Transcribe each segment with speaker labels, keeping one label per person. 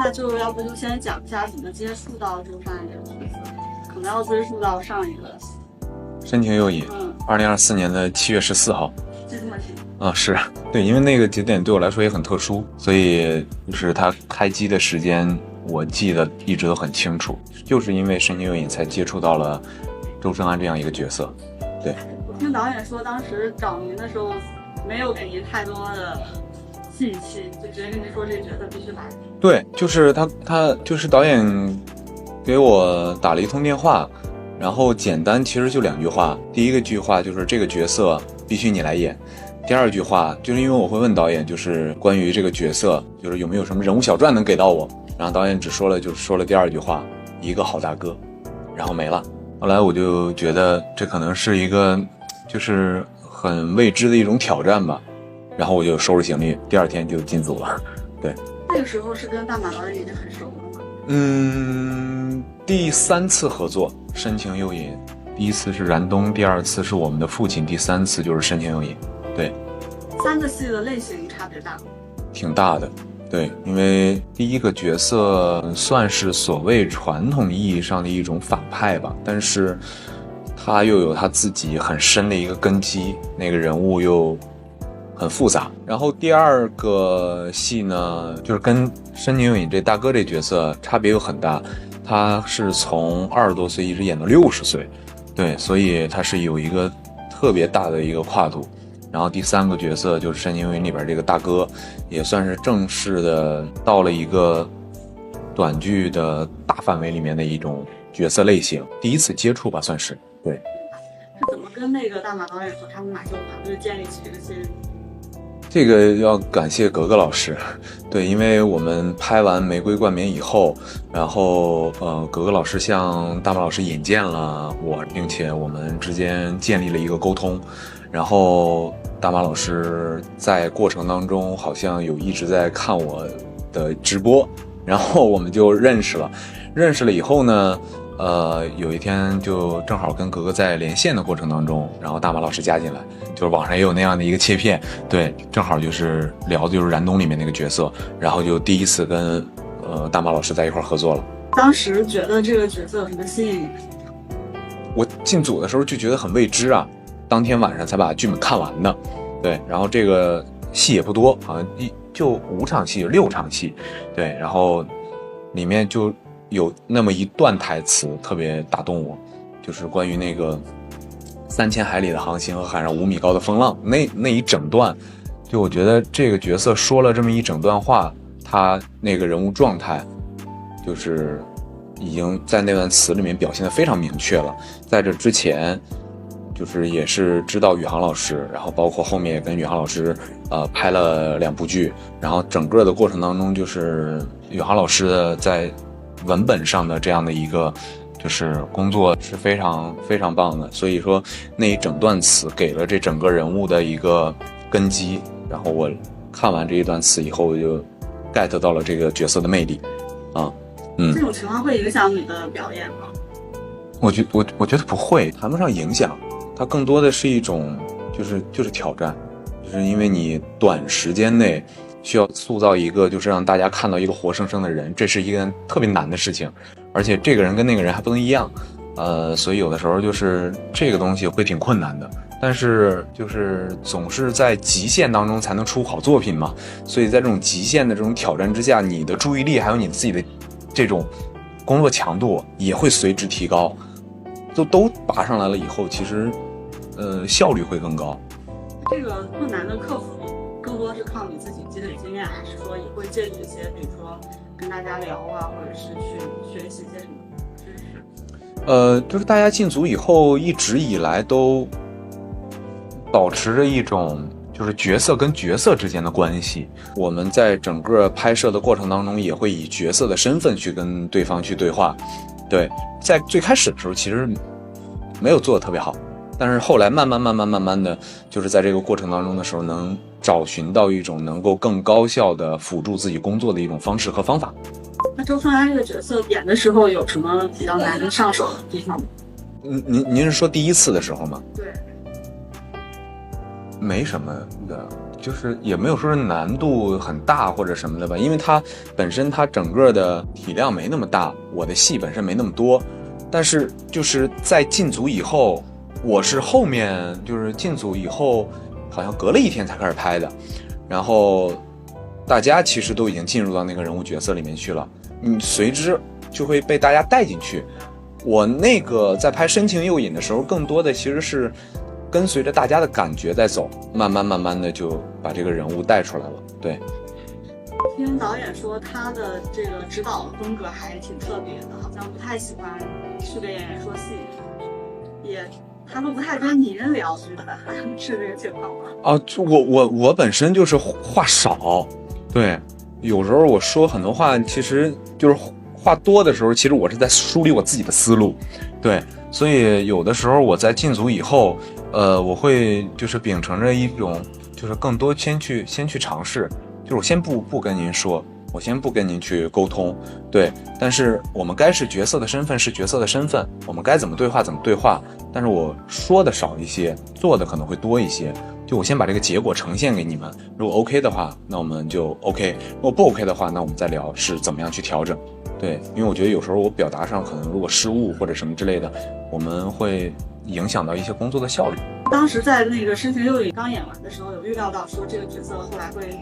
Speaker 1: 那就要不就先讲一下怎么接触到周深这个角色，可能要追溯到上一个
Speaker 2: 深情又隐，2024年的7月14号。
Speaker 1: 就这么提。
Speaker 2: 是对，因为那个节点对我来说也很特殊，所以就是它开机的时间我记得一直都很清楚，就是因为深情又隐才接触到了周深安这样一个角色。对，
Speaker 1: 我听导演说，当时找您的时候没有给您太多的信息，就直接跟您说这个角色必须来。
Speaker 2: 对，就是他就是导演给我打了一通电话，然后简单其实就2句话。第一个句话就是这个角色必须你来演。第二句话就是因为我会问导演，就是关于这个角色，就是有没有什么人物小传能给到我。然后导演只说了第2句话，一个好大哥，然后没了。后来我就觉得这可能是一个就是很未知的一种挑战吧，然后我就收拾行李，第2天就进组了。对，
Speaker 1: 那个时候是跟大马导演已经很熟了吗？
Speaker 2: 第3次合作深情又隐，第1次是燃冬，第2次是我们的父亲，第3次就是深情又隐。对
Speaker 1: ，3个戏的类型差别大吗？
Speaker 2: 挺大的。对，因为第一个角色算是所谓传统意义上的一种反派吧，但是他又有他自己很深的一个根基，那个人物又很复杂。然后第2个戏呢，就是跟深情又隐这大哥这角色差别又很大，他是从20多岁一直演到60岁，对，所以他是有一个特别大的一个跨度。然后第3个角色就是深情又隐里边这个大哥，也算是正式的到了一个短剧的大范围里面的一种角色类型，第1次接触吧，算是。对，
Speaker 1: 是怎么跟那个大马导演和他们马秀团队建立起这个信任？
Speaker 2: 这个要感谢格格老师。对，因为我们拍完《玫瑰冠冕》以后，然后格格老师向大马老师引荐了我，并且我们之间建立了一个沟通。然后大马老师在过程当中好像有一直在看我的直播，然后我们就认识了。认识了以后呢，有一天就正好跟格格在连线的过程当中，然后大马老师加进来，就是网上也有那样的一个切片，对，正好就是聊的就是燃冬里面那个角色，然后就第1次跟大马老师在一块合作了。
Speaker 1: 当时觉得这个角色有什么吸引你？
Speaker 2: 我进组的时候就觉得很未知啊，当天晚上才把剧本看完的。对，然后这个戏也不多，好像就5场戏6场戏，对，然后里面就有那么一段台词特别打动我，就是关于那个3000海里的航行和海上5米高的风浪，那一整段，就我觉得这个角色说了这么一整段话，他那个人物状态就是已经在那段词里面表现得非常明确了。在这之前就是也是知道宇航老师，然后包括后面也跟宇航老师拍了2部剧，然后整个的过程当中就是宇航老师的在文本上的这样的一个就是工作是非常非常棒的，所以说那一整段词给了这整个人物的一个根基，然后我看完这一段词以后，我就 get 到了这个角色的魅力啊。
Speaker 1: 这种情况会影响你的表演吗？
Speaker 2: 我觉得不会，谈不上影响，它更多的是一种就是挑战，就是因为你短时间内需要塑造一个就是让大家看到一个活生生的人，这是一个特别难的事情，而且这个人跟那个人还不能一样，所以有的时候就是这个东西会挺困难的，但是就是总是在极限当中才能出好作品嘛，所以在这种极限的这种挑战之下，你的注意力还有你自己的这种工作强度也会随之提高，都拔上来了以后，其实效率会更高。
Speaker 1: 这个困难的克服更多是靠你自己积累经验，还是说也会借助一些比如说跟大家聊啊，或者是去学习一些什么知识？
Speaker 2: 就是大家进组以后一直以来都保持着一种就是角色跟角色之间的关系，我们在整个拍摄的过程当中也会以角色的身份去跟对方去对话。对，在最开始的时候其实没有做得特别好，但是后来慢慢的就是在这个过程当中的时候能找寻到一种能够更高效的辅助自己工作的一种方式和方法。
Speaker 1: 那周春安这个角色演的时候有什么比较难上手的地方吗？
Speaker 2: 您是说第1次的时候吗？
Speaker 1: 对，
Speaker 2: 没什么的，就是也没有说是难度很大或者什么的吧，因为它本身它整个的体量没那么大，我的戏本身没那么多，但是就是在进组以后，我是后面就是进组以后好像隔了1天才开始拍的，然后大家其实都已经进入到那个人物角色里面去了，你随之就会被大家带进去。我那个在拍深情诱引的时候，更多的其实是跟随着大家的感觉在走，慢慢的就把这个人物带出来了。对，
Speaker 1: 听导演说他的这个指导风格还挺特别的，好像不太喜欢去给演员说戏，他都不太跟你人聊剧本，是这个情况吗？
Speaker 2: 啊，我本身就是话少，对，有时候我说很多话，其实就是话多的时候，其实我是在梳理我自己的思路，对，所以有的时候我在进组以后，我会就是秉承着一种就是更多先去尝试，就是我先不跟您说，我先不跟您去沟通，对，但是我们该是角色的身份是角色的身份，我们该怎么对话怎么对话，但是我说的少一些，做的可能会多一些，就我先把这个结果呈现给你们，如果 OK 的话，那我们就 OK， 如果不 OK 的话，那我们再聊是怎么样去调整。对，因为我觉得有时候我表达上可能如果失误或者什么之类的，我们会影响到一些工作的效率。
Speaker 1: 当时在那个深情诱引刚演完的时候，有预料到说这个角色后来会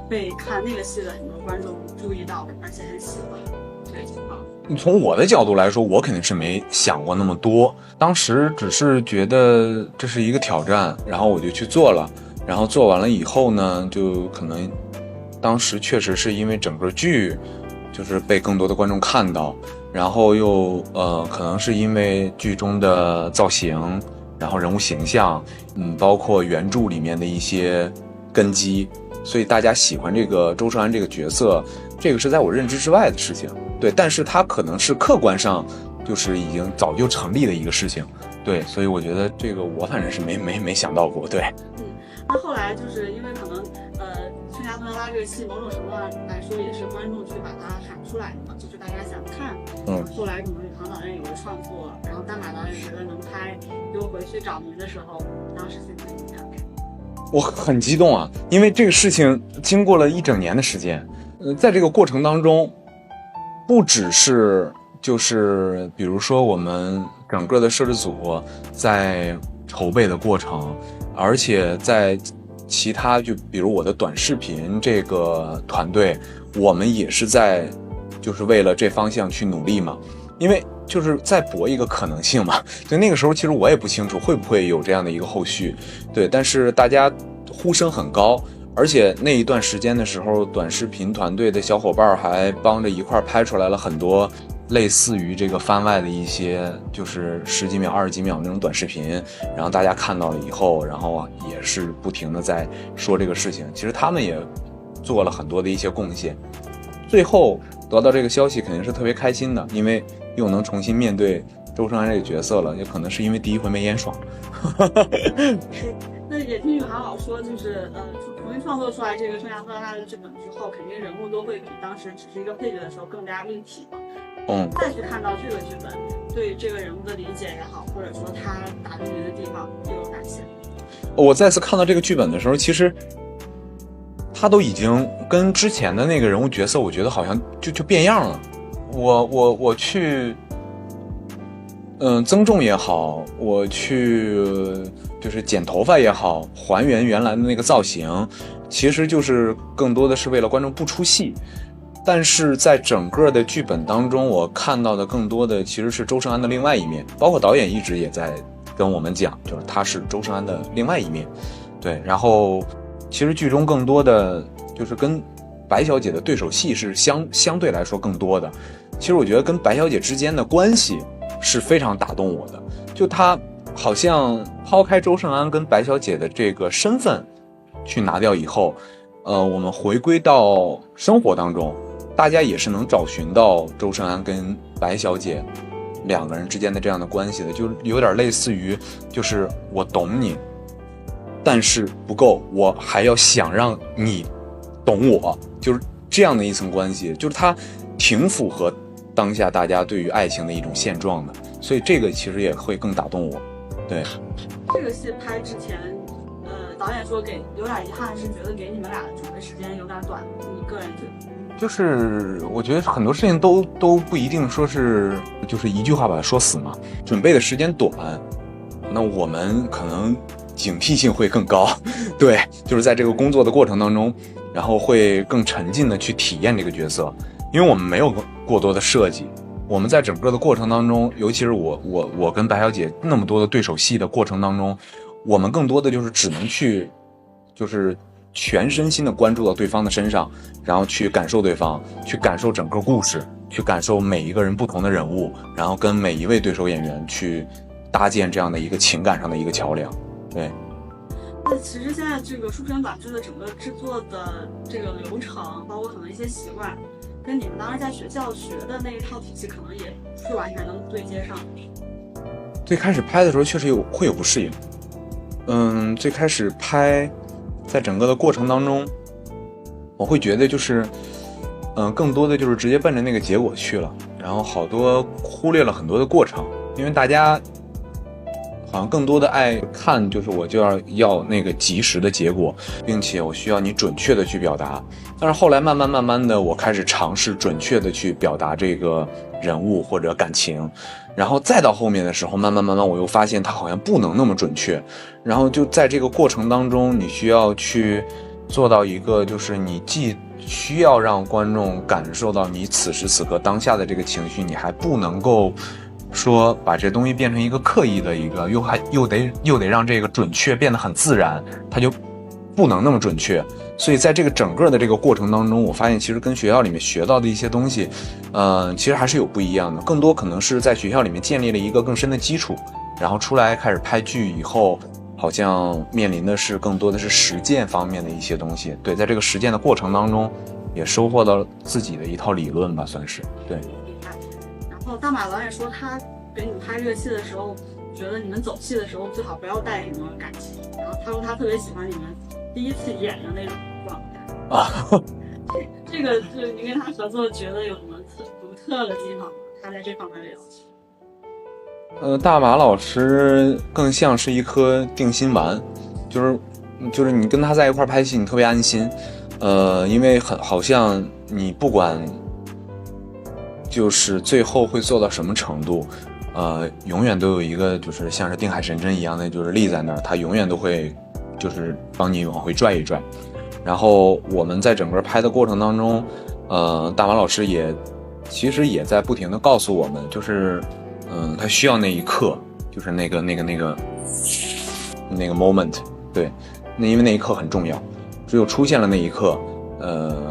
Speaker 1: 被看那个戏的很多观众注意到，而且很喜欢这个情况。
Speaker 2: 从我的角度来说，我肯定是没想过那么多，当时只是觉得这是一个挑战，然后我就去做了，然后做完了以后呢，就可能当时确实是因为整个剧就是被更多的观众看到，然后又可能是因为剧中的造型，然后人物形象，包括原著里面的一些根基，所以大家喜欢这个周胜安这个角色，这个是在我认知之外的事情。对，但是它可能是客观上就是已经早就成立的一个事情。对，所以我觉得这个我反正是没想到过。对，
Speaker 1: 那后来就是因为可能《悬崖断拉》这个戏某种程度上来说也是观众去把它喊出来的嘛，就是大家想看。后来可能宇航导演有了创作，然后丹马导演觉得能拍，又回去找您的时候，当时心情怎么样？
Speaker 2: 我很激动啊，因为这个事情经过了1整年的时间，在这个过程当中，不只是就是比如说我们整个的摄制组在筹备的过程，而且在其他就比如我的短视频这个团队，我们也是在就是为了这方向去努力嘛，因为就是在搏一个可能性嘛。所以那个时候其实我也不清楚会不会有这样的一个后续，对，但是大家呼声很高，而且那一段时间的时候，短视频团队的小伙伴还帮着一块拍出来了很多类似于这个番外的一些就是10几秒、20几秒那种短视频，然后大家看到了以后，然后也是不停的在说这个事情，其实他们也做了很多的一些贡献。最后得到这个消息肯定是特别开心的，因为又能重新面对周胜安这个角色了，也可能是因为第一回没演爽。
Speaker 1: 那也听宇航老说，就是重新创作出来这个《悬崖断拉》的剧本之后，肯定人物都会比当时只是一个配角的时候更加立体嘛。再去看到这个剧本，对这个人物的理解也好，或者说他打动您的地方，又有哪些？
Speaker 2: 我再次看到这个剧本的时候，其实他都已经跟之前的那个人物角色，我觉得好像就变样了。我去增重也好，我去就是剪头发也好，还原原来的那个造型，其实就是更多的是为了观众不出戏。但是在整个的剧本当中，我看到的更多的其实是周胜安的另外一面，包括导演一直也在跟我们讲，就是他是周胜安的另外一面。对，然后其实剧中更多的就是跟白小姐的对手戏是相对来说更多的。其实我觉得跟白小姐之间的关系是非常打动我的，就她好像抛开周胜安跟白小姐的这个身份去拿掉以后，我们回归到生活当中，大家也是能找寻到周胜安跟白小姐两个人之间的这样的关系的，就有点类似于就是我懂你，但是不够，我还要想让你懂我，就是这样的一层关系，就是它挺符合当下大家对于爱情的一种现状的，所以这个其实也会更打动我。对，
Speaker 1: 这个戏拍之前，导导演说有点遗憾，是觉得给你们俩的准备时间有点短，你个人觉得？
Speaker 2: 就是我觉得很多事情都不一定说是就是一句话把它说死嘛。准备的时间短，那我们可能警惕性会更高，对，就是在这个工作的过程当中，然后会更沉浸的去体验这个角色，因为我们没有过多的设计。我们在整个的过程当中，尤其是我跟白小姐那么多的对手戏的过程当中，我们更多的就是只能去就是全身心的关注到对方的身上，然后去感受对方，去感受整个故事，去感受每一个人不同的人物，然后跟每一位对手演员去搭建这样的一个情感上的一个桥梁。对。
Speaker 1: 那其实现在这个书生短剧的整个制作的这个流程，包括可能一些习惯，跟你们当时在学校学的那一套体系可能也不是完全能对接上。
Speaker 2: 最开始拍的时候确实会有不适应。最开始拍在整个的过程当中，我会觉得就是更多的就是直接奔着那个结果去了，然后好多忽略了很多的过程，因为大家好像更多的爱看就是我就要那个及时的结果，并且我需要你准确的去表达。但是后来慢慢的我开始尝试准确的去表达这个人物或者感情，然后再到后面的时候慢慢我又发现它好像不能那么准确，然后就在这个过程当中你需要去做到一个就是你既需要让观众感受到你此时此刻当下的这个情绪，你还不能够说把这东西变成一个刻意的一个又得让这个准确变得很自然，它就不能那么准确。所以在这个整个的这个过程当中，我发现其实跟学校里面学到的一些东西其实还是有不一样的，更多可能是在学校里面建立了一个更深的基础，然后出来开始拍剧以后，好像面临的是更多的是实践方面的一些东西。对，在这个实践的过程当中也收获到自己的一套理论吧，算是。对。
Speaker 1: 然后大马导演说他给你们拍这个戏的时候，觉得你们走戏的时候最好不要带什么感情，然后他说他特别喜欢你们第一次演的那种状态啊。这个就是你跟他合作觉得有什么独特的地方吗？他在这方面的要求？
Speaker 2: 大马老师更像是一颗定心丸，就是你跟他在一块拍戏你特别安心，因为好像你不管就是最后会做到什么程度，永远都有一个就是像是定海神针一样的就是立在那儿，他永远都会就是帮你往回拽一拽。然后我们在整个拍的过程当中，大马老师其实也在不停的告诉我们，就是他需要那一刻，就是那个 moment， 对，因为那一刻很重要，只有出现了那一刻，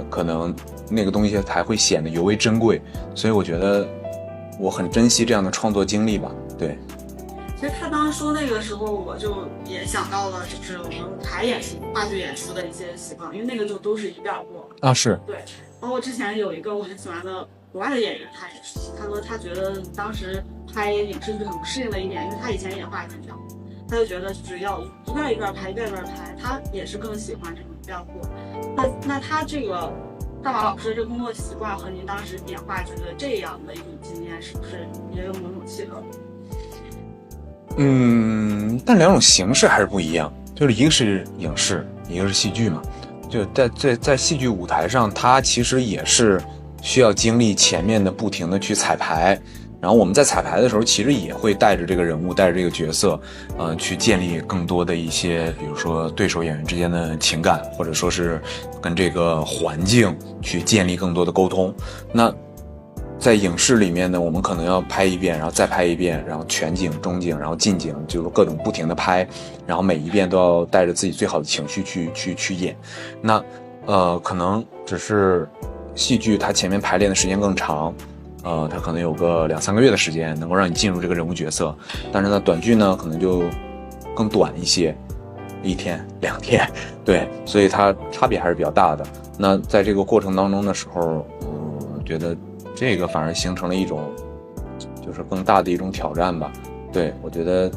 Speaker 2: 可能那个东西才会显得尤为珍贵，所以我觉得我很珍惜这样的创作经历吧。对，
Speaker 1: 其实他当时说那个时候，我就也想到了，就是我们舞台演出、话剧演出的一些习惯，因为那个就都是一遍过
Speaker 2: 啊，是
Speaker 1: 对。包括之前有一个我很喜欢的国外的演员，他也是，他说他觉得当时拍影视剧很不适应的一点，因为他以前演话剧这样，他就觉得就是要一遍一遍拍，一遍一遍拍，他也是更喜欢这种一遍过。那他这个大马老师的这个工作习惯和您当时演话剧的这样的一种经验，是不是也有某种契合？
Speaker 2: 但两种形式还是不一样，就是一个是影视，一个是戏剧嘛。就在戏剧舞台上，它其实也是需要经历前面的不停的去彩排，然后我们在彩排的时候，其实也会带着这个人物，带着这个角色，去建立更多的一些，比如说对手演员之间的情感，或者说是跟这个环境去建立更多的沟通。那在影视里面呢，我们可能要拍一遍，然后再拍一遍，然后全景、中景，然后近景，就是各种不停的拍，然后每一遍都要带着自己最好的情绪去演。那可能只是戏剧它前面排练的时间更长，它可能有个2-3个月的时间能够让你进入这个人物角色，但是呢短剧呢可能就更短一些，1天2天，对，所以它差别还是比较大的。那在这个过程当中的时候，觉得这个反而形成了一种就是更大的一种挑战吧。对，我觉得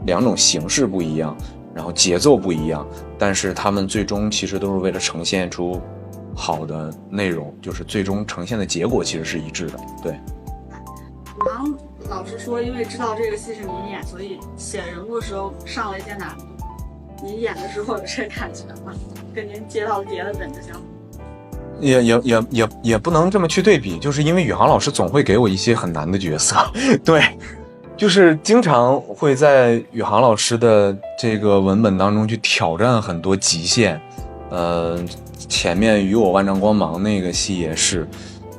Speaker 2: 两种形式不一样，然后节奏不一样，但是他们最终其实都是为了呈现出好的内容，就是最终呈现的结果其实是一致的。对，
Speaker 1: 王老师说因为知道这个戏是你演，所以写人物的时候上了一些难度。你演的时候有这感觉吗？跟您接到别的本子相
Speaker 2: 也不能这么去对比，就是因为宇航老师总会给我一些很难的角色，对，就是经常会在宇航老师的这个文本当中去挑战很多极限。前面与我万丈光芒那个戏也是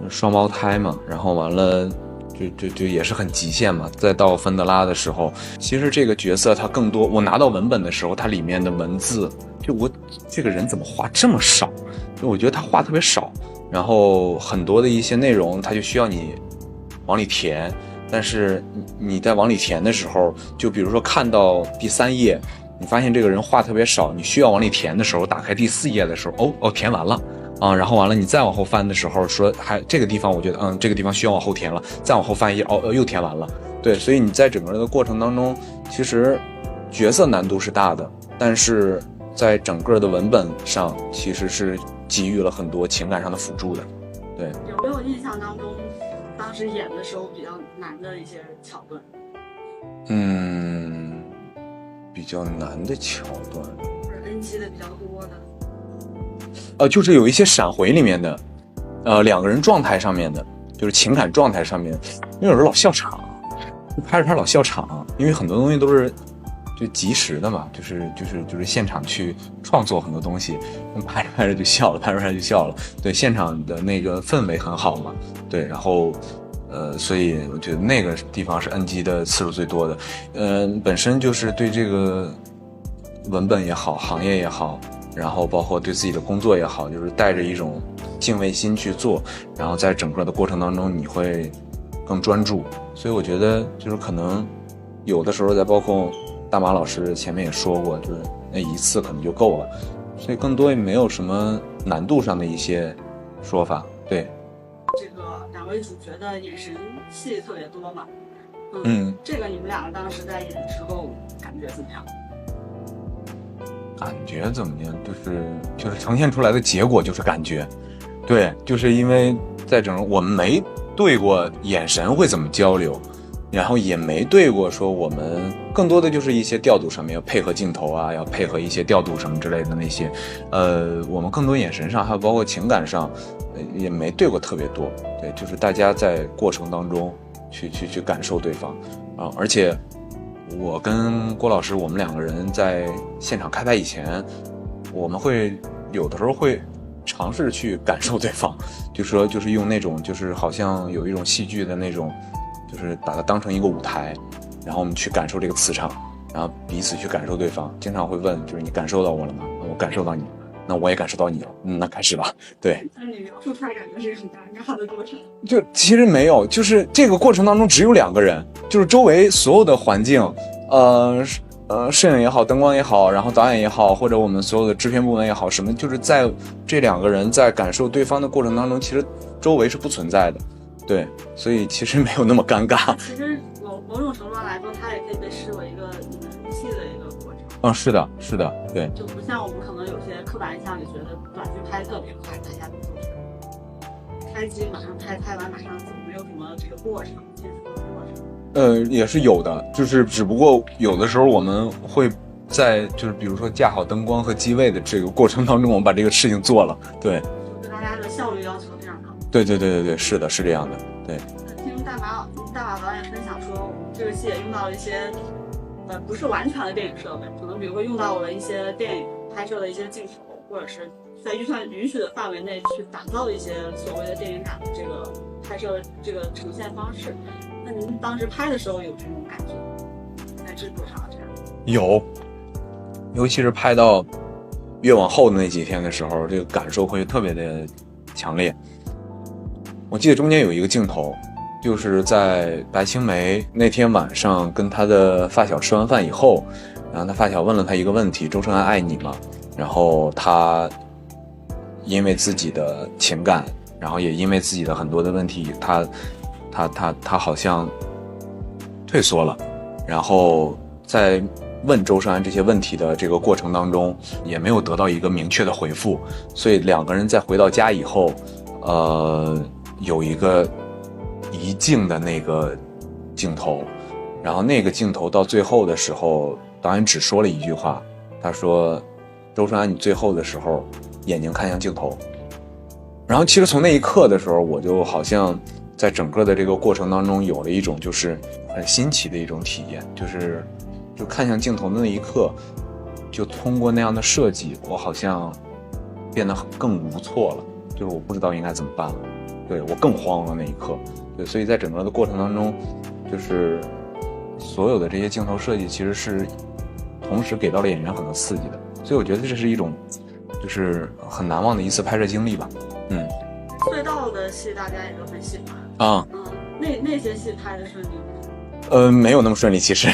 Speaker 2: 双胞胎嘛，然后完了就也是很极限嘛。再到芬德拉的时候，其实这个角色他更多，我拿到文本的时候，它里面的文字，就我这个人怎么画这么少？就我觉得他画特别少，然后很多的一些内容，他就需要你往里填。但是你在往里填的时候，就比如说看到第3页，你发现这个人话特别少，你需要往里填的时候，打开第4页的时候，哦，填完了啊，然后完了你再往后翻的时候，说还这个地方我觉得这个地方需要往后填了，再往后翻一页，又填完了。对，所以你在整个的过程当中，其实角色难度是大的，但是在整个的文本上其实是给予了很多情感上的辅助的。对，
Speaker 1: 有没有印象当中当时演的时候比较难的一些桥段？
Speaker 2: 比较难的桥段，
Speaker 1: 或者 NG 的比较多的。
Speaker 2: 就是有一些闪回里面的，两个人状态上面的，就是情感状态上面，因为有时候老笑场，拍着拍着老笑场，因为很多东西都是就及时的嘛，就是现场去创作很多东西，拍着拍着就笑了，拍着拍着就笑了。对，现场的那个氛围很好嘛，对，然后所以我觉得那个地方是 NG 的次数最多的。本身就是对这个文本也好，行业也好，然后包括对自己的工作也好，就是带着一种敬畏心去做，然后在整个的过程当中你会更专注。所以我觉得就是可能有的时候，在包括大马老师前面也说过，就是那一次可能就够了，所以更多也没有什么难度上的一些说法。对，
Speaker 1: 这个两位主角的眼神戏特别多嘛，这个你们两个当时在演的时候感觉怎么样？
Speaker 2: 感觉怎么样？就是呈现出来的结果就是感觉，对，就是因为在整个我们没对过眼神会怎么交流，然后也没对过说我们更多的就是一些调度上面要配合镜头啊，要配合一些调度什么之类的那些，我们更多眼神上还有包括情感上，也没对过特别多。对，就是大家在过程当中去感受对方啊，而且我跟郭老师我们两个人在现场开拍以前，我们会有的时候会尝试去感受对方，就是用那种就是好像有一种戏剧的那种，就是把它当成一个舞台，然后我们去感受这个磁场，然后彼此去感受对方。经常会问，就是你感受到我了吗？我感受到你了，那我也感受到你了，那开始吧。对，
Speaker 1: 但是你描述出来感觉是一个很尴尬的过程。
Speaker 2: 就其实没有，就是这个过程当中只有2个人，就是周围所有的环境，摄影也好，灯光也好，然后导演也好，或者我们所有的制片部门也好，什么就是在这2个人在感受对方的过程当中，其实周围是不存在的。对，所以其实没有那么尴尬。
Speaker 1: 其实某种程度上来说，它也可以被视为一个你们入戏的一个过程。
Speaker 2: 是的，是的，对。
Speaker 1: 就不像我们可能有些刻板印象里觉得短剧拍特别快，大家都是开机马上拍，拍完马上走，没有什么这个过程，技术的过程。
Speaker 2: 也是有的，就是只不过有的时候我们会在就是比如说架好灯光和机位的这个过程当中，我们把这个事情做了。对，
Speaker 1: 就对大家的效率要求非常高。
Speaker 2: 对，是的，是这样的。对。
Speaker 1: 听大马导演分享说，这个戏也用到了一些不是完全的电影设备，可能比如说用到了一些电影拍摄的一些镜头，或者是在预算允许的范围内去打造一些所谓的电影感的这个拍摄这个呈现方式。那您当时拍的时候有这种感觉，在制作上这样？有，
Speaker 2: 尤其是拍到越往后的那几天的时候，这个感受会特别的强烈。我记得中间有一个镜头，就是在白青梅那天晚上跟他的发小吃完饭以后，然后他发小问了他一个问题：周深爱你吗？然后他因为自己的情感，然后也因为自己的很多的问题，他好像退缩了，然后在问周深安这些问题的这个过程当中，也没有得到一个明确的回复，所以2个人在回到家以后，有一个移镜的那个镜头，然后那个镜头到最后的时候，导演只说了一句话，他说周深安你最后的时候眼睛看向镜头。然后其实从那一刻的时候，我就好像在整个的这个过程当中有了一种就是很新奇的一种体验，就看向镜头的那一刻，就通过那样的设计，我好像变得更无措了，就是我不知道应该怎么办了，对，我更慌了那一刻。对，所以在整个的过程当中，就是所有的这些镜头设计其实是同时给到了演员很多刺激的，所以我觉得这是一种就是很难忘的一次拍摄经历吧。
Speaker 1: 隧道的戏大家也都很喜欢
Speaker 2: 啊。
Speaker 1: 那些戏拍的顺利吗？
Speaker 2: 没有那么顺利，其实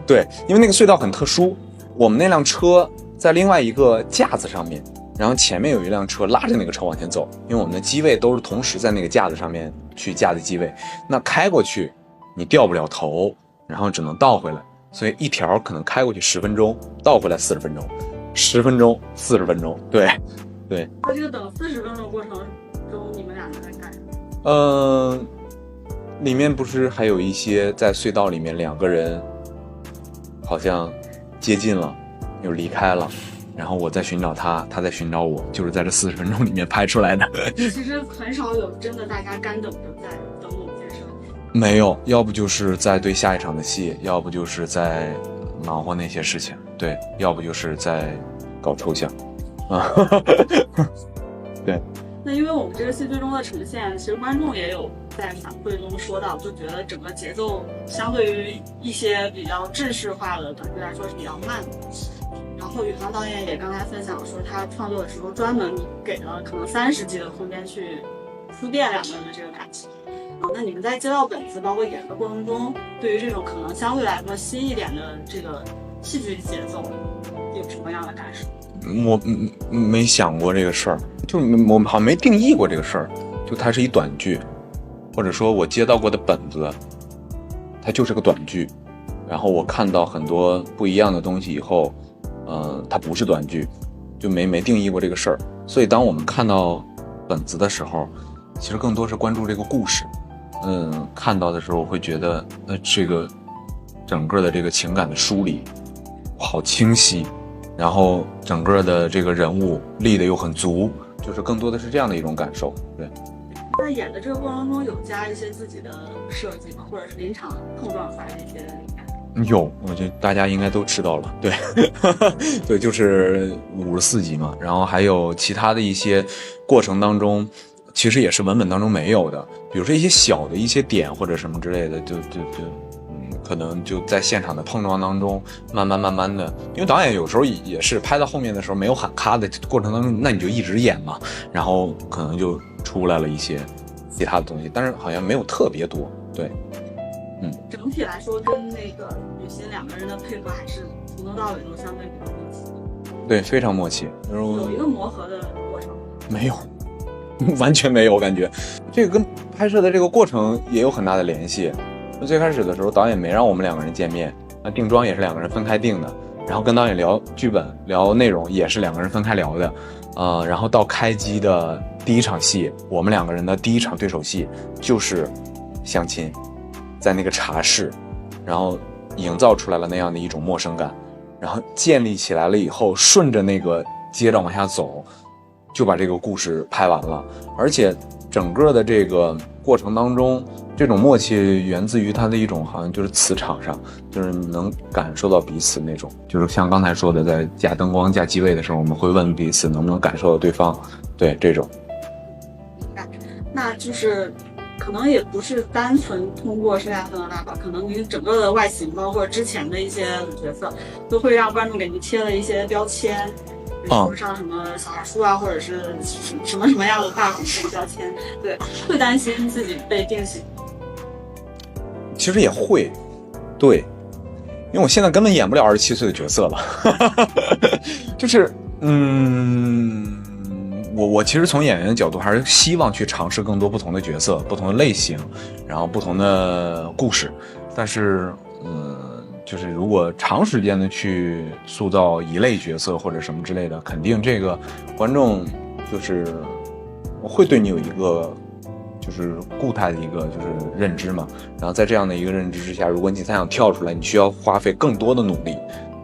Speaker 2: 对，因为那个隧道很特殊，我们那辆车在另外一个架子上面，然后前面有一辆车拉着那个车往前走，因为我们的机位都是同时在那个架子上面去架的机位，那开过去你掉不了头，然后只能倒回来，所以一条可能开过去10分钟，倒回来40分钟，10分钟40分钟，对。
Speaker 1: 那这个等40分钟的过程中，你们俩在干什么？
Speaker 2: 里面不是还有一些在隧道里面2个人好像接近了又离开了，然后我在寻找他，他在寻找我，就是在这40分钟里面拍出来的。
Speaker 1: 其实很少有真的大家干等着在等某件事。
Speaker 2: 没有，要不就是在对下一场的戏，要不就是在忙活那些事情，对，要不就是在搞抽象啊。对。
Speaker 1: 那因为我们这个戏最终的呈现，其实观众也有在反馈中说到，就觉得整个节奏相对于一些比较制式化的短剧来说是比较慢的。然后宇航导演也刚才分享说，他创作的时候专门给了可能30集的空间去铺垫2个人的这个感情。那你们在接到本子包括演的过程中，对于这种可能相对来说新一点的这个戏剧节奏有什么样的感受？
Speaker 2: 我没想过这个事儿，就我好像没定义过这个事儿，就它是一短剧，或者说我接到过的本子它就是个短剧，然后我看到很多不一样的东西以后它不是短剧，就没定义过这个事儿。所以当我们看到本子的时候，其实更多是关注这个故事。看到的时候会觉得这个整个的这个情感的梳理好清晰，然后整个的这个人物立得又很足，就是更多的是这样的一种感受。对。
Speaker 1: 在演的这个过程中有加一些自己的设计吗？或者是临场碰撞出来的一些灵感？
Speaker 2: 有，我觉得大家应该都知道了。对。对，就是54集嘛，然后还有其他的一些过程当中其实也是文本当中没有的，比如说一些小的一些点或者什么之类的，就可能就在现场的碰撞当中慢慢的，因为导演有时候也是拍到后面的时候没有喊咔的过程当中，那你就一直演嘛，然后可能就出来了一些其他的东西，但是好像没有特别多。对。
Speaker 1: 整体来说跟那个雨欣2个人的配合还是从头到尾都相对比较默契。
Speaker 2: 对，非常默契。
Speaker 1: 有一个磨合的过程？
Speaker 2: 没有。完全没有，我感觉这个跟拍摄的这个过程也有很大的联系。最开始的时候导演没让我们2个人见面，那定妆也是2个人分开定的，然后跟导演聊剧本聊内容也是2个人分开聊的。然后到开机的第1场戏，我们2个人的第1场对手戏就是相亲，在那个茶室，然后营造出来了那样的一种陌生感，然后建立起来了以后，顺着那个接着往下走，就把这个故事拍完了。而且整个的这个过程当中，这种默契源自于它的一种好像就是磁场上，就是能感受到彼此那种，就是像刚才说的，在架灯光架机位的时候，我们会问彼此能不能感受到对方，对这种。
Speaker 1: 那就是可能也不是单纯通过剩下分的大宝，可能您整个的外形包括之前的一些角色都会让观众给您贴了一些标签，比如像什么小孩书啊，或者是什么样的大红标签，对，会担心自己被定型？
Speaker 2: 其实也会，对，因为我现在根本演不了27岁的角色了。就是我其实从演员的角度还是希望去尝试更多不同的角色，不同的类型，然后不同的故事。但是就是如果长时间的去塑造一类角色或者什么之类的，肯定这个观众就是会对你有一个就是固态的一个就是认知嘛。然后在这样的一个认知之下，如果你再想跳出来，你需要花费更多的努力。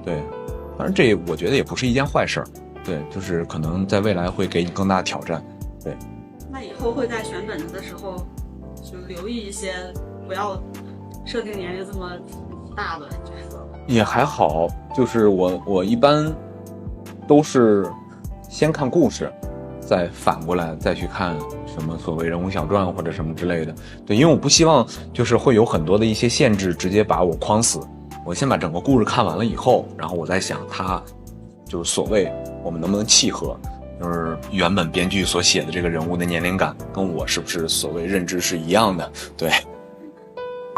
Speaker 2: 对，当然这我觉得也不是一件坏事儿，对，就是可能在未来会给你更大的挑战，对。
Speaker 1: 那以后会在选本子的时候就留意一些，不要设定年龄这么大的角色。
Speaker 2: 也还好，就是我一般都是先看故事，再反过来再去看什么所谓人物小传或者什么之类的。对，因为我不希望就是会有很多的一些限制直接把我框死。我先把整个故事看完了以后，然后我再想它就是所谓我们能不能契合，就是原本编剧所写的这个人物的年龄感跟我是不是所谓认知是一样的。对。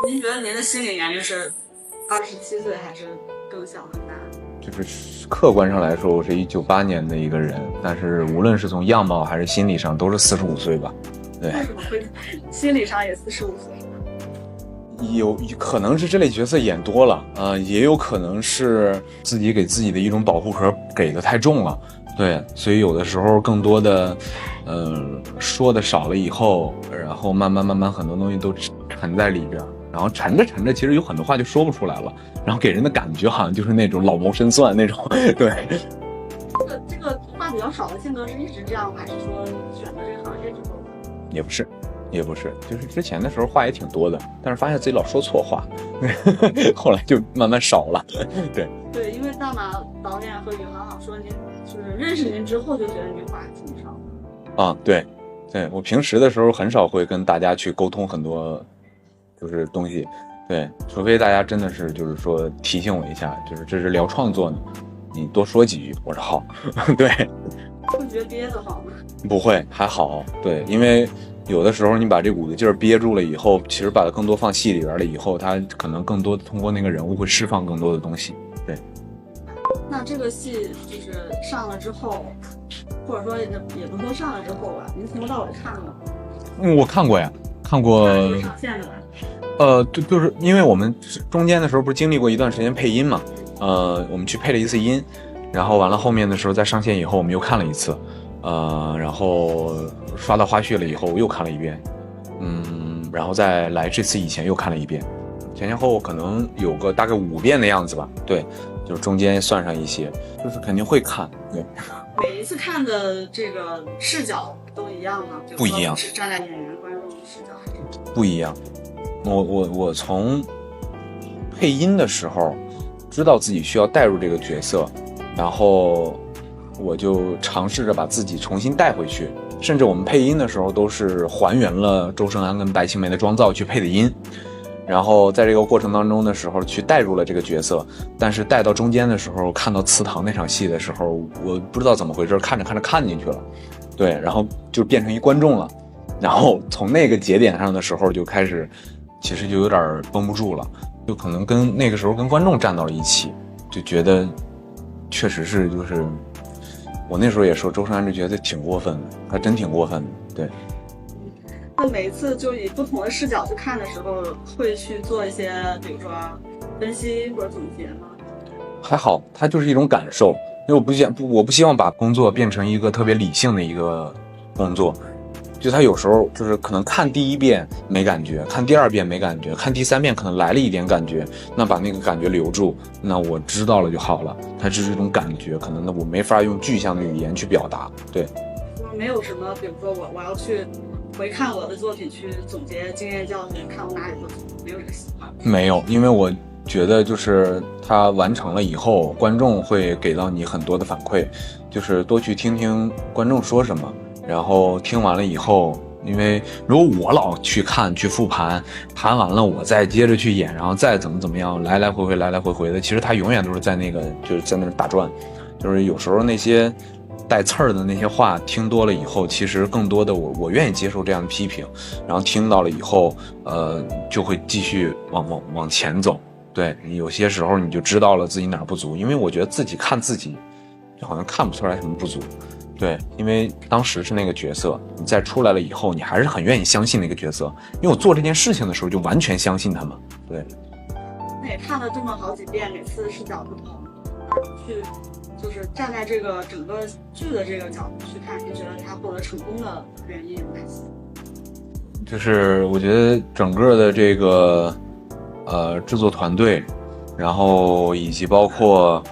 Speaker 1: 您觉得您的心理年龄是27岁还是更小更大？
Speaker 2: 就是客观上来说，我是98年的一个人，但是无论是从样貌还是心理上，都是45岁吧。对。
Speaker 1: 为什么会心理上也45岁？
Speaker 2: 有可能是这类角色演多了也有可能是自己给自己的一种保护壳给的太重了。对，所以有的时候更多的说的少了以后，然后慢慢很多东西都沉在里边，然后沉着其实有很多话就说不出来了，然后给人的感觉好像就是那种老谋深算那种。对。
Speaker 1: 这个话比较少的性格是一直这样，还是说选择这个行业之后？
Speaker 2: 也不是，就是之前的时候话也挺多的，但是发现自己老说错话，后来就慢慢少了。
Speaker 1: 对，因为大马导演和宇航好说您就是认识您之后就觉得您话挺少。
Speaker 2: 对，我平时的时候很少会跟大家去沟通很多就是东西，对，除非大家真的是就是说提醒我一下，就是这是聊创作呢，你多说几句，我说好。对。
Speaker 1: 会觉得憋得慌吗？
Speaker 2: 不会，还好。对，因为有的时候你把这股子劲儿憋住了以后，其实把它更多放戏里边了以后，它可能更多通过那个人物会释放更多的东西。对。
Speaker 1: 那这个戏就是上了之后，或者说也不说上了之后吧，您从头到尾看了吗？
Speaker 2: 我看过呀，看过。
Speaker 1: 上线的吧？
Speaker 2: 就是因为我们中间的时候不是经历过一段时间配音嘛，我们去配了一次音，然后完了后面的时候在上线以后我们又看了一次，然后刷到花絮了以后我又看了一遍，然后再来这次以前又看了一遍，前后可能有个大概5遍的样子吧。对，就是中间算上一些，就是肯定会看。对。
Speaker 1: 每一次看的这个视角都一样吗？
Speaker 2: 不一样，
Speaker 1: 是站在演员观众视角还是
Speaker 2: 不一样。我从配音的时候知道自己需要带入这个角色，然后我就尝试着把自己重新带回去，甚至我们配音的时候都是还原了周圣安跟白青梅的妆造去配的音，然后在这个过程当中的时候去带入了这个角色，但是带到中间的时候看到祠堂那场戏的时候，我不知道怎么回事，看着看进去了，对，然后就变成一观众了，然后从那个节点上的时候就开始其实就有点绷不住了，就可能跟那个时候跟观众站到了一起，就觉得确实是就是我那时候也说周圣安这角色挺过分的，他真挺过分的。对。
Speaker 1: 那每一次就以不同的视角去看的时候，会去做一些比如说分析或者总结吗？
Speaker 2: 还好，它就是一种感受，因为我不希望把工作变成一个特别理性的一个工作，就他有时候就是可能看第1遍没感觉，看第2遍没感觉，看第3遍可能来了一点感觉，那把那个感觉留住，那我知道了就好了。它只是一种感觉，可能我没法用具象的语言去表达。对。
Speaker 1: 没有什么，比如说我要去回看我的作品去总结经验教训，看我哪里做错，没有这个习惯。
Speaker 2: 没有，因为我觉得就是它完成了以后，观众会给到你很多的反馈，就是多去听听观众说什么，然后听完了以后，因为如果我老去看去复盘完了我再接着去演，然后再怎么样来来回回的，其实它永远都是在那个就是在那儿打转，就是有时候那些带刺儿的那些话听多了以后，其实更多的我愿意接受这样的批评，然后听到了以后就会继续往前走。对，有些时候你就知道了自己哪儿不足，因为我觉得自己看自己就好像看不出来什么不足。对，因为当时是那个角色，你再出来了以后，你还是很愿意相信那个角色，因为我做这件事情的时候就完全相信他们。对。
Speaker 1: 那也看了这么好几遍，每次视角不同，去就是站在这个整个剧的这个角度去看，你觉得他获得成功的原因有哪些？
Speaker 2: 就是我觉得整个的这个制作团队，然后以及包括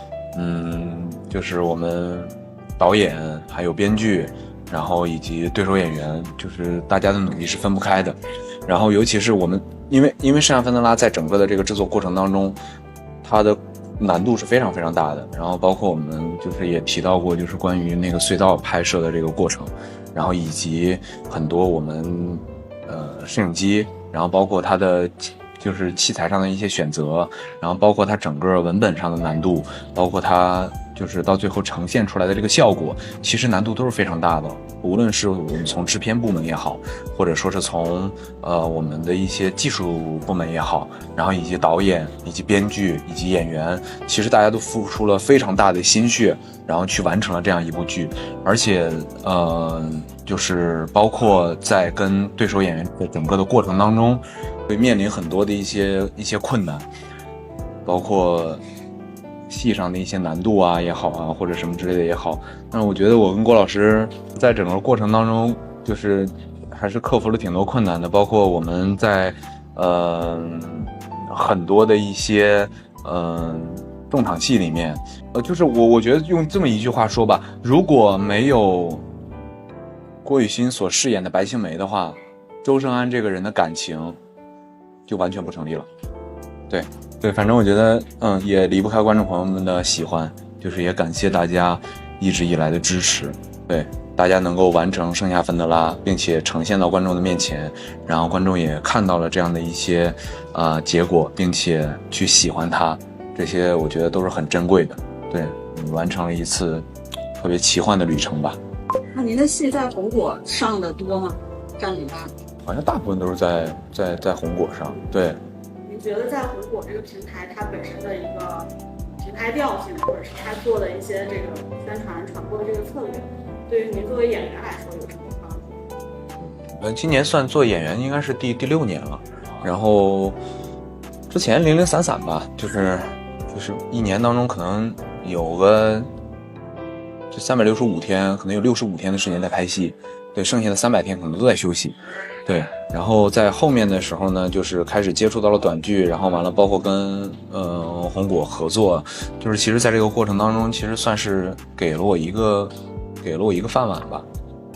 Speaker 2: 就是我们导演还有编剧，然后以及对手演员，就是大家的努力是分不开的。然后尤其是我们，因为圣夏芬德拉在整个的这个制作过程当中，它的难度是非常非常大的。然后包括我们就是也提到过，就是关于那个隧道拍摄的这个过程，然后以及很多我们摄影机，然后包括它的就是器材上的一些选择，然后包括它整个文本上的难度，包括它就是到最后呈现出来的这个效果，其实难度都是非常大的。无论是我们从制片部门也好，或者说是从我们的一些技术部门也好，然后以及导演以及编剧以及演员，其实大家都付出了非常大的心血，然后去完成了这样一部剧。而且就是包括在跟对手演员的整个的过程当中，会面临很多的一些困难，包括戏上的一些难度啊也好啊，或者什么之类的也好。但是我觉得我跟郭老师在整个过程当中，就是还是克服了挺多困难的，包括我们在很多的一些重场戏里面，就是我觉得用这么一句话说吧，如果没有郭雨欣所饰演的白青梅的话，周生安这个人的感情就完全不成立了。对，反正我觉得也离不开观众朋友们的喜欢，就是也感谢大家一直以来的支持。对，大家能够完成圣夏芬德拉，并且呈现到观众的面前，然后观众也看到了这样的一些结果，并且去喜欢它，这些我觉得都是很珍贵的。对，完成了一次特别奇幻的旅程吧。
Speaker 1: 那您的戏在红果上的多吗？占比大？
Speaker 2: 好像大部分都是在红果上。对。
Speaker 1: 您觉得在红果这个平台，它本身的一个平台调性，或者是它做的一些这个宣传传播的这个策略，对于您作为演员来说有什么帮助？
Speaker 2: 今年算做演员应该是第6年了，然后之前零零散散吧，就是一年当中可能有个就365天，可能有65天的时间在拍戏，对，剩下的300天可能都在休息。对，然后在后面的时候呢，就是开始接触到了短剧，然后完了包括跟红果合作，就是其实在这个过程当中，其实算是给了我一个饭碗吧。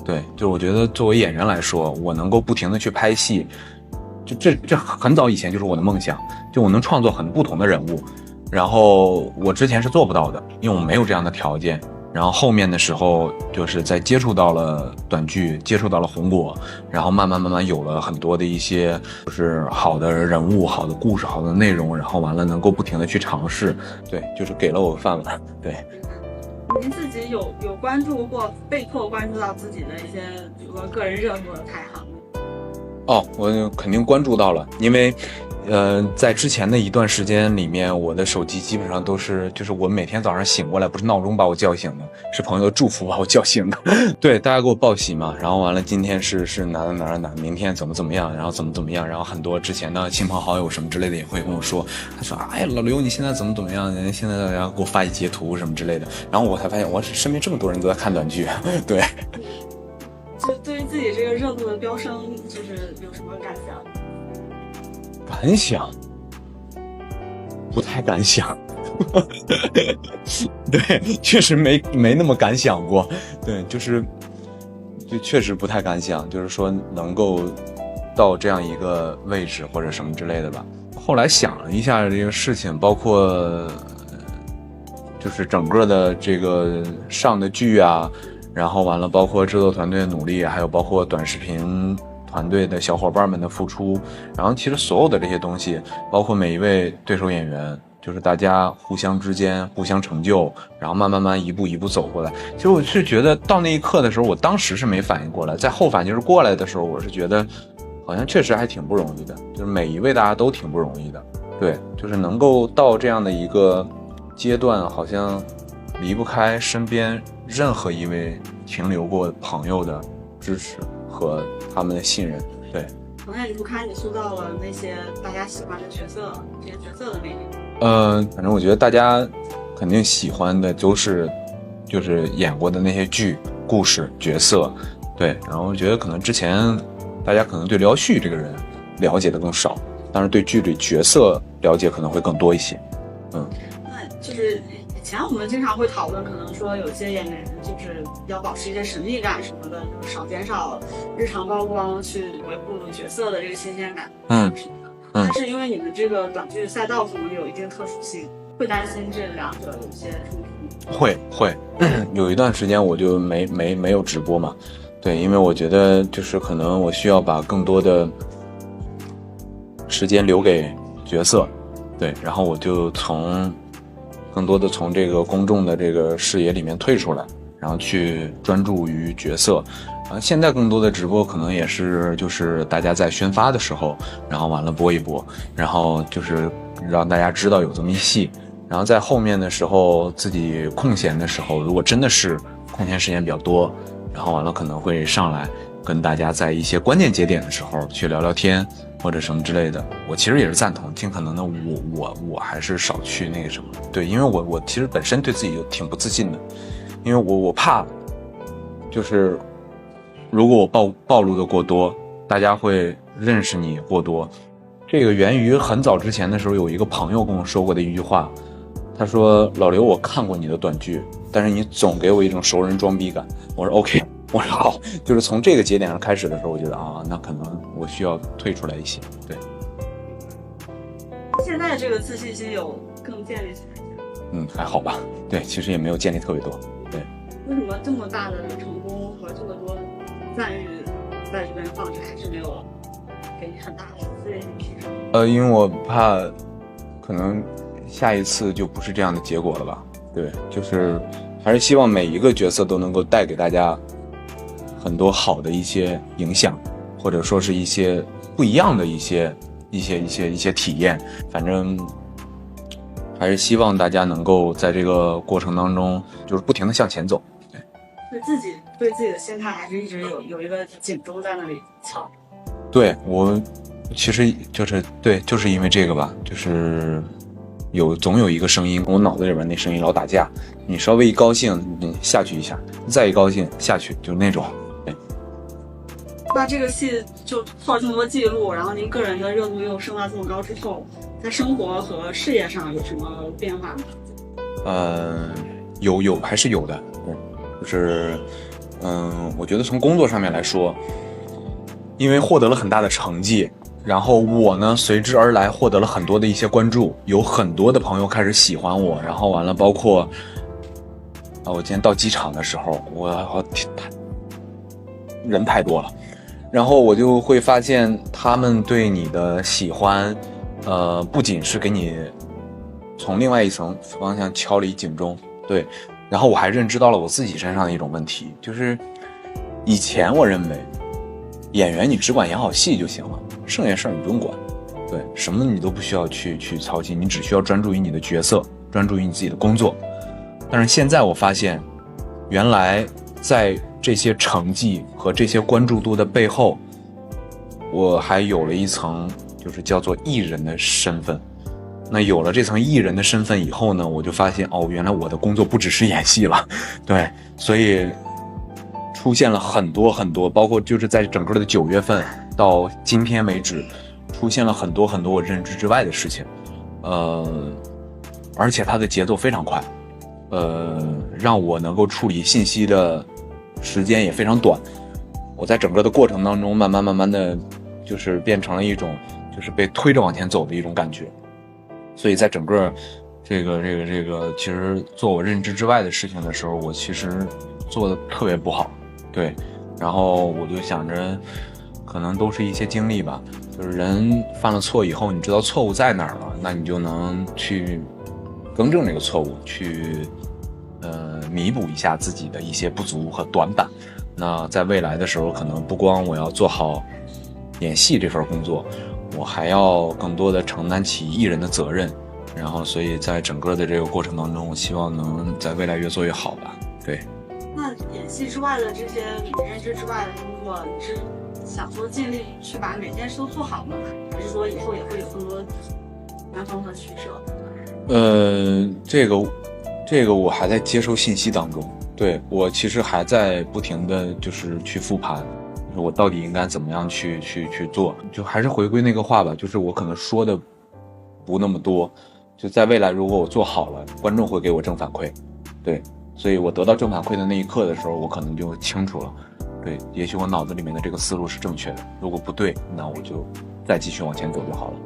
Speaker 2: 对，就我觉得作为演员来说，我能够不停的去拍戏，就这很早以前就是我的梦想，就我能创作很不同的人物，然后我之前是做不到的，因为我没有这样的条件。然后后面的时候，就是在接触到了短剧，接触到了红果，然后慢慢有了很多的一些就是好的人物、好的故事、好的内容，然后完了能够不停的去尝试，对，就是给了我个饭碗。对。
Speaker 1: 您自己有关注过，被迫关注到自己的一些，比如说个人热度的排行吗？
Speaker 2: 我肯定关注到了，因为在之前的一段时间里面，我的手机基本上都是，就是我每天早上醒过来，不是闹钟把我叫醒的，是朋友的祝福把我叫醒的。对，大家给我报喜嘛，然后完了今天是哪，明天怎么样，然后怎么样，然后很多之前的亲朋好友什么之类的也会跟我说，他说哎老刘你现在怎么样，现在然后给我发一截图什么之类的，然后我才发现我身边这么多人都在看短剧。对，
Speaker 1: 就对于自己这个热度的飙升，就是有什么感想？
Speaker 2: 感想不太敢想。对，确实没那么敢想过。对，就确实不太敢想，就是说能够到这样一个位置或者什么之类的吧。后来想了一下这个事情，包括就是整个的这个上的剧啊，然后完了包括制作团队的努力，还有包括短视频团队的小伙伴们的付出，然后其实所有的这些东西，包括每一位对手演员，就是大家互相之间互相成就，然后慢慢一步一步走过来。其实我是觉得到那一刻的时候，我当时是没反应过来，在后反就是过来的时候，我是觉得好像确实还挺不容易的，就是每一位大家都挺不容易的。对，就是能够到这样的一个阶段，好像离不开身边任何一位停留过朋友的支持和他们的信任。对，
Speaker 1: 同样离不开你塑造了那些大家喜欢的角色，这些角色的魅力。
Speaker 2: 反正我觉得大家肯定喜欢的都是就是演过的那些剧、故事、角色。对，然后我觉得可能之前大家可能对廖旭这个人了解的更少，但是对剧里角色了解可能会更多一些。
Speaker 1: 那就是前我们经常会讨论，可能说有些演员就是要保持一些神秘感什么的，就是少减少日常曝光，去维护角色的这个新鲜感。但是因为你们这个短剧赛道可能有一定特殊性，会担心这两者有些冲突？
Speaker 2: 会，有一段时间我就没有直播嘛。对，因为我觉得就是可能我需要把更多的时间留给角色，对，然后我就更多的从这个公众的这个视野里面退出来，然后去专注于角色。现在更多的直播可能也是就是大家在宣发的时候，然后完了播一播，然后就是让大家知道有这么一戏，然后在后面的时候自己空闲的时候，如果真的是空闲时间比较多，然后完了可能会上来跟大家在一些关键节点的时候去聊聊天或者什么之类的。我其实也是赞同，尽可能的我还是少去那个什么。对，因为我其实本身对自己就挺不自信的，因为我怕就是如果我暴露的过多，大家会认识你过多。这个源于很早之前的时候，有一个朋友跟我说过的一句话，他说：“老刘，我看过你的短剧，但是你总给我一种熟人装逼感。”我说 OK， 我说好，就是从这个节点上开始的时候，我觉得那可能我需要退出来一些。对，
Speaker 1: 现在这个自信心有更建立起来？
Speaker 2: 还好吧。对，其实也没有建立特别多。对，
Speaker 1: 为什么这么大的成功和这么多赞誉在这边放着，还是没有给你很大的自信提升？
Speaker 2: 因为我怕可能下一次就不是这样的结果了吧。对，就是还是希望每一个角色都能够带给大家很多好的一些影响，或者说是一些不一样的一些体验。反正还是希望大家能够在这个过程当中就是不停的向前走。
Speaker 1: 对自己的心态还是一直有一个警钟在那里敲。
Speaker 2: 对，我其实就是因为这个吧，就是总有一个声音，我脑子里边那声音老打架，你稍微一高兴你下去一下，再一高兴下去，就那种。对。
Speaker 1: 那这个戏就破了这么多记录，然后您个人的热度又升到这么高之后，在生活和事业上有什么变化吗？
Speaker 2: 有还是有的。对，就是我觉得从工作上面来说，因为获得了很大的成绩，然后我呢随之而来获得了很多的一些关注，有很多的朋友开始喜欢我，然后完了包括我今天到机场的时候，人太多了，然后我就会发现他们对你的喜欢不仅是给你从另外一层方向敲了一警钟。对，然后我还认知到了我自己身上的一种问题，就是以前我认为演员你只管演好戏就行了，剩下事儿你不用管，对，什么你都不需要去操心，你只需要专注于你的角色，专注于你自己的工作。但是现在我发现，原来在这些成绩和这些关注度的背后，我还有了一层就是叫做艺人的身份。那有了这层艺人的身份以后呢，我就发现原来我的工作不只是演戏了。对，所以出现了很多很多，包括就是在整个的9月份到今天为止，出现了很多很多我认知之外的事情，而且它的节奏非常快，让我能够处理信息的时间也非常短。我在整个的过程当中，慢慢的，就是变成了一种就是被推着往前走的一种感觉。所以在整个这个其实做我认知之外的事情的时候，我其实做的特别不好。对，然后我就想着可能都是一些经历吧，就是人犯了错以后，你知道错误在哪儿了，那你就能去更正这个错误，去弥补一下自己的一些不足和短板。那在未来的时候，可能不光我要做好演戏这份工作，我还要更多的承担起艺人的责任，然后所以在整个的这个过程当中，我希望能在未来越做越好吧。对。
Speaker 1: 那演戏之外的这些认知之外的工作，你是想说尽力去把每件事都做好吗？还是说以后也会有更多权衡和取舍？
Speaker 2: 这个我还在接受信息当中。对，我其实还在不停的就是去复盘，我到底应该怎么样去做。就还是回归那个话吧，就是我可能说的不那么多，就在未来如果我做好了，观众会给我正反馈，对，所以我得到正反馈的那一刻的时候，我可能就清楚了，对，也许我脑子里面的这个思路是正确的，如果不对，那我就再继续往前走就好了。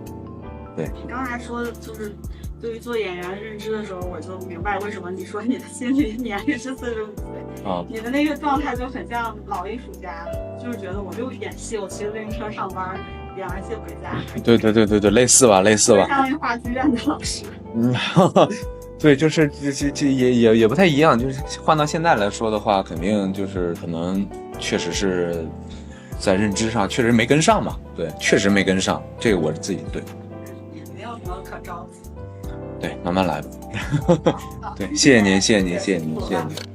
Speaker 2: 对，
Speaker 1: 你刚才说的就是对于做演员认知的时候，我就明白为什么你说你的心理年龄是45岁啊，你的那个状态就很像老艺术家，就是觉得我就演戏，我骑自行车上班，演完戏回家。
Speaker 2: 对，类似吧。
Speaker 1: 像那话剧院的老师。
Speaker 2: 对，就是也不太一样，就是换到现在来说的话，肯定就是可能确实是在认知上确实没跟上嘛，对，确实没跟上，这个我自己对。
Speaker 1: 没有什么可着急。
Speaker 2: 对，慢慢来吧。对，谢谢您。